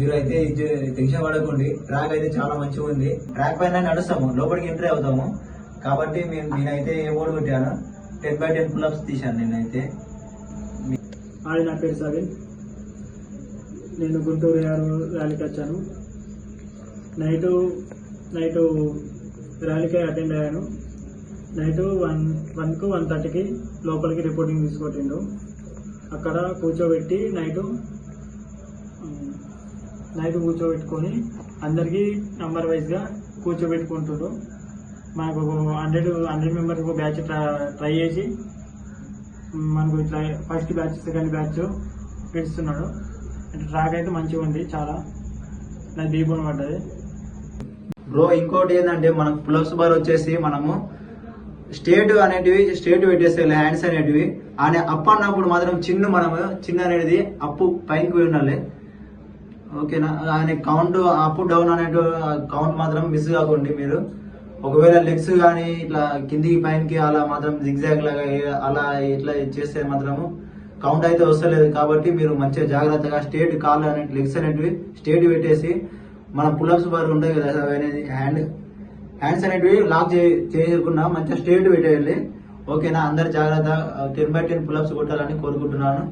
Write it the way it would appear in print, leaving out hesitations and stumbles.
మీరు అయితే టెన్షన్ పడకండి. ట్రాక్ అయితే చాలా మంచిగా ఉంది. ట్రాక్ పైన నడుస్తాము, లోపలికి ఎంట్రీ అవుతాము. కాబట్టి నేనైతే ఏ బోర్డు కొట్టాను, 10x10 పుల్అప్స్ తీశాను నేనైతే. హాయ్, నా పేరు సవిన్. నేను గుంటూరు ర్యాలీకి వచ్చాను. నైటు ర్యాలీకి అటెండ్ అయ్యాను. నైటు 1కు 1:30కి లోపలికి రిపోర్టింగ్ తీసుకొట్టిండు. అక్కడ కూర్చోబెట్టి నైటు కూర్చోబెట్టుకొని అందరికీ నంబర్ వైజ్గా కూర్చోబెట్టుకుంటుండ్రు. మనకు 100 మెంబర్స్ ఒక బ్యాచ్ ట్రై చేసి మనకు ఇట్లా ఫస్ట్ బ్యాచ్ సెకండ్ బ్యాచ్ పెడుతున్నాడు. అంటే ట్రాక్ అయితే మంచిగా ఉంది, చాలా నాకు దీపం పడ్డది. బ్రో ఇంకోటి ఏంటంటే మనకు పుల్అప్స్ బార్ వచ్చేసి మనము స్టేట్ పెట్టేసేయాలి. హ్యాండ్స్ అనేటివి అప్ అన్నప్పుడు మాత్రం చిన్న అనేది అప్పు పైకి పోయి ఉండాలి. ఓకేనా? ఆయన కౌంట్ అప్ డౌన్ అనే కౌంట్ మాత్రం మిస్ కాకండి మీరు. ఒకవేళ లెగ్స్ కానీ ఇట్లా కిందికి పైనకి అలా మాత్రం జిగ్జాగ్ లాగా అలా ఇట్లా చేస్తే మాత్రము కౌంట్ అయితే వస్తలేదు. కాబట్టి మీరు మంచిగా జాగ్రత్తగా స్టేట్ కాళ్ళు అనేవి లెగ్స్ అనేటివి స్టేట్ పెట్టేసి మన పుల్అప్స్ బార్ ఉంటాయి కదా అనేది హ్యాండ్స్ అనేటివి లాక్ చేయకుండా మంచిగా స్ట్రేట్ పెట్టేయాలి. ఓకేనా? అందరు జాగ్రత్త 10x10 పుల్అప్స్ కొట్టాలని కోరుకుంటున్నాను.